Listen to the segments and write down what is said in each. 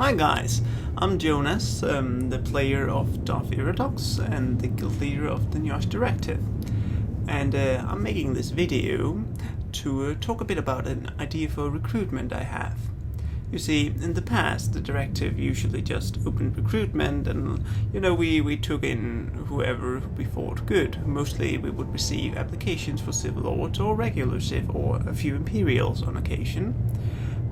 Hi guys, I'm Jonas, the player of Iradox and the guild leader of the Nyash Directive. And I'm making this video to talk a bit about an idea for recruitment I have. You see, in the past, the directive usually just opened recruitment and, we took in whoever we thought good. Mostly we would receive applications for Civil Lords or regular Civ or a few Imperials on occasion.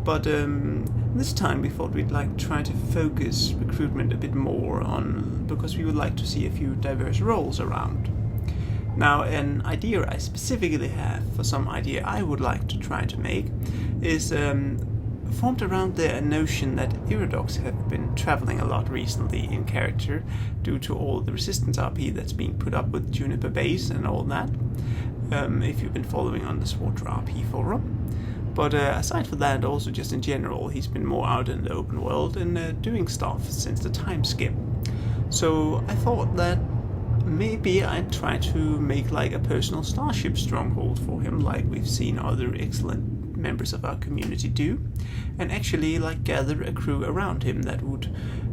But this time we thought we'd try to focus recruitment a bit more on, because we would like to see a few diverse roles around. Now, an idea I specifically have for some idea I would like to try to make is formed around the notion that Iradox have been traveling a lot recently in character due to all the resistance RP that's being put up with Juniper Base and all that, if you've been following on the Swatter RP forum. But aside from that, also just in general, he's been more out in the open world and doing stuff since the time skip. So I thought that maybe I'd try to make a personal starship stronghold for him, like we've seen other excellent members of our community do, and actually gather a crew around him that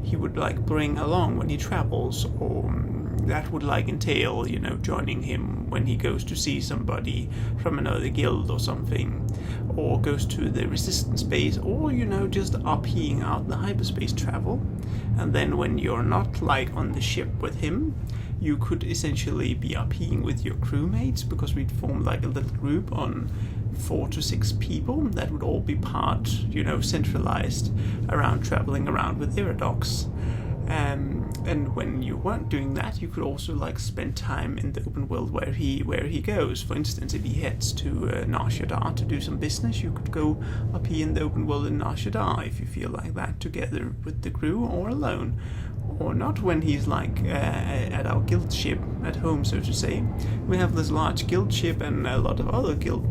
he would bring along when he travels, or that would entail, joining him when he goes to see somebody from another guild or something, or goes to the resistance base, or just RPing out the hyperspace travel. And then when you're not on the ship with him, you could essentially be RPing with your crewmates, because we'd form a little group on 4 to 6 people that would all be part, centralized around traveling around with Iradox. And when you weren't doing that, you could also spend time in the open world where he goes. For instance, if he heads to Nar Shaddaa to do some business, you could go RP in the open world in Nar Shaddaa if you feel like that, together with the crew or alone. Or not when he's at our guild ship at home, so to say. We have this large guild ship and a lot of other guild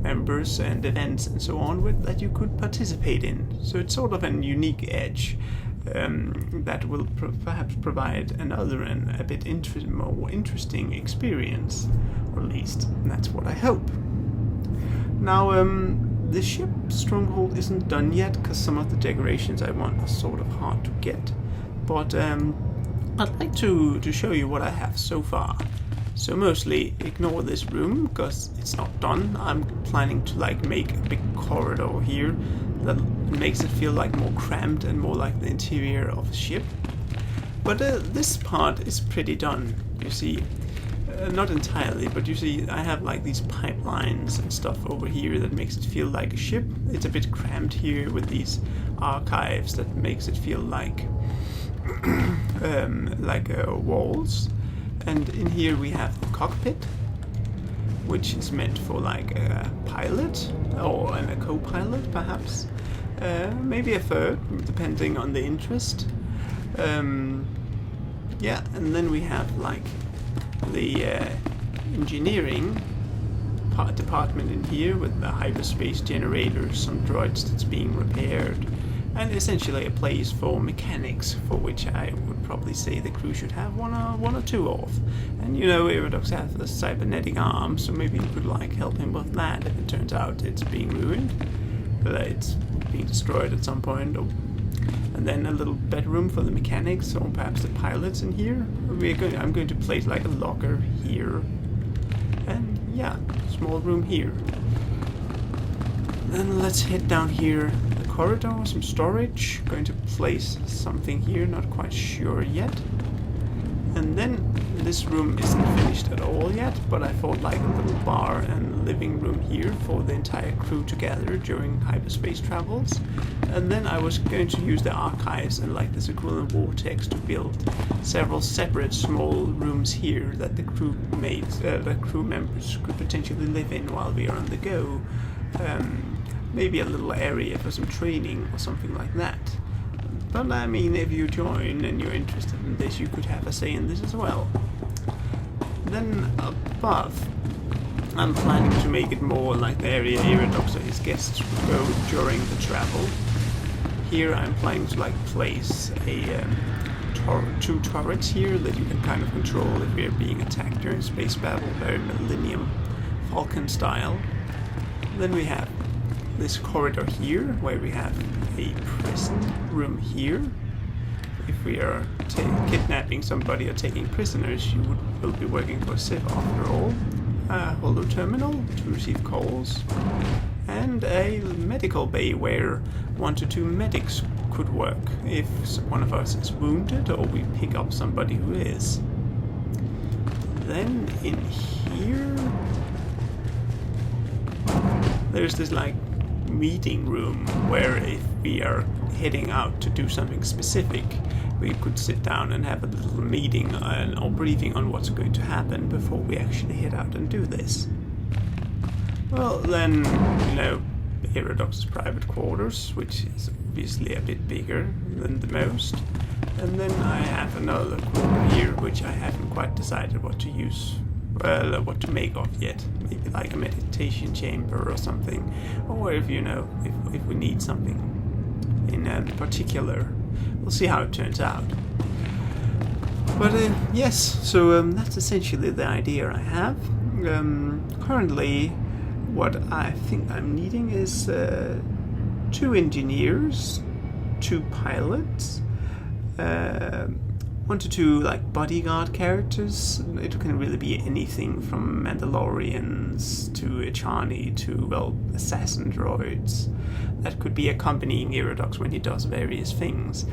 members and events and so on that you could participate in. So it's sort of a unique edge that will perhaps provide another and a bit more interesting experience, or at least that's what I hope. Now, the ship stronghold isn't done yet, because some of the decorations I want are sort of hard to get. But I'd like to show you what I have so far. So mostly ignore this room, because it's not done. I'm planning to make a big corridor here that makes it feel more cramped and more like the interior of a ship. But this part is pretty done, you see. Not entirely, but you see I have these pipelines and stuff over here that makes it feel like a ship. It's a bit cramped here with these archives that makes it feel like walls. And in here we have the cockpit, which is meant for a pilot or a co-pilot perhaps, maybe a third, depending on the interest. Yeah, and then we have the engineering department in here with the hyperspace generators, some droids that's being repaired, and essentially a place for mechanics, for which I would probably say the crew should have one or two of. And Iradox has the cybernetic arm, so maybe you could help him with that if it turns out it's being ruined, it's being destroyed at some point. And then a little bedroom for the mechanics, or perhaps the pilots in here. I'm going to place a locker here, and yeah, small room here. Then let's head down here. Corridor, some storage, going to place something here, not quite sure yet. And then this room isn't finished at all yet, but I thought a little bar and living room here for the entire crew to gather during hyperspace travels. And then I was going to use the archives and this equivalent vortex to build several separate small rooms here that the crew members could potentially live in while we are on the go. Maybe a little area for some training or something like that. But I mean, if you join and you're interested in this, you could have a say in this as well. Then above, I'm planning to make it more like the area Iradox or his guests would go during the travel. Here I'm planning to place two turrets here that you can kind of control if we're being attacked during space battle, very Millennium Falcon style. Then we have this corridor here, where we have a prison room here. If we are kidnapping somebody or taking prisoners, you will be working for Civ after all. A holo terminal to receive calls, and a medical bay where 1 to 2 medics could work if one of us is wounded or we pick up somebody who is. Then in here there's this like meeting room where if we are heading out to do something specific, we could sit down and have a little meeting or briefing on what's going to happen before we actually head out and do this. Well, then, you know, Iradox's private quarters, which is obviously a bit bigger than the most. And then I have another quarter here, which I haven't quite decided what to use, well, what to make of yet. Maybe like a meditation chamber or something. Or if, you know, if we need something in particular. We'll see how it turns out. But yes, so that's essentially the idea I have. Currently, what I think I'm needing is 2 engineers, 2 pilots, 1 to 2 like bodyguard characters. It can really be anything from Mandalorians to Echani to, well, assassin droids that could be accompanying Iradox when he does various things.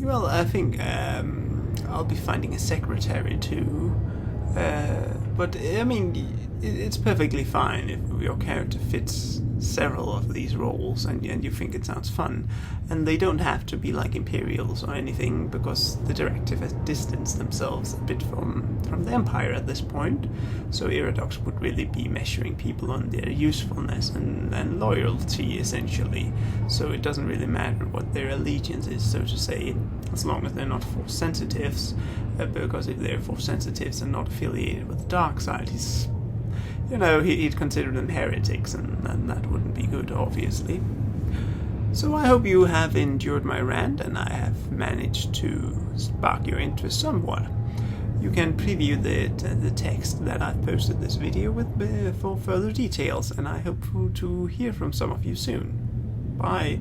Well, I think I'll be finding a secretary too. But I mean, it's perfectly fine if your character fits several of these roles and you think it sounds fun. And they don't have to be like Imperials or anything, because the directive has distanced themselves a bit from the Empire at this point. So Iradox would really be measuring people on their usefulness and loyalty, essentially. So it doesn't really matter what their allegiance is, so to say, as long as they're not Force sensitives, because if they're Force sensitives and not affiliated with the dark side, he's, you know, he'd consider them heretics, and that wouldn't be good, obviously. So I hope you have endured my rant, and I have managed to spark your interest somewhat. You can preview the text that I've posted this video with for further details, and I hope to hear from some of you soon. Bye!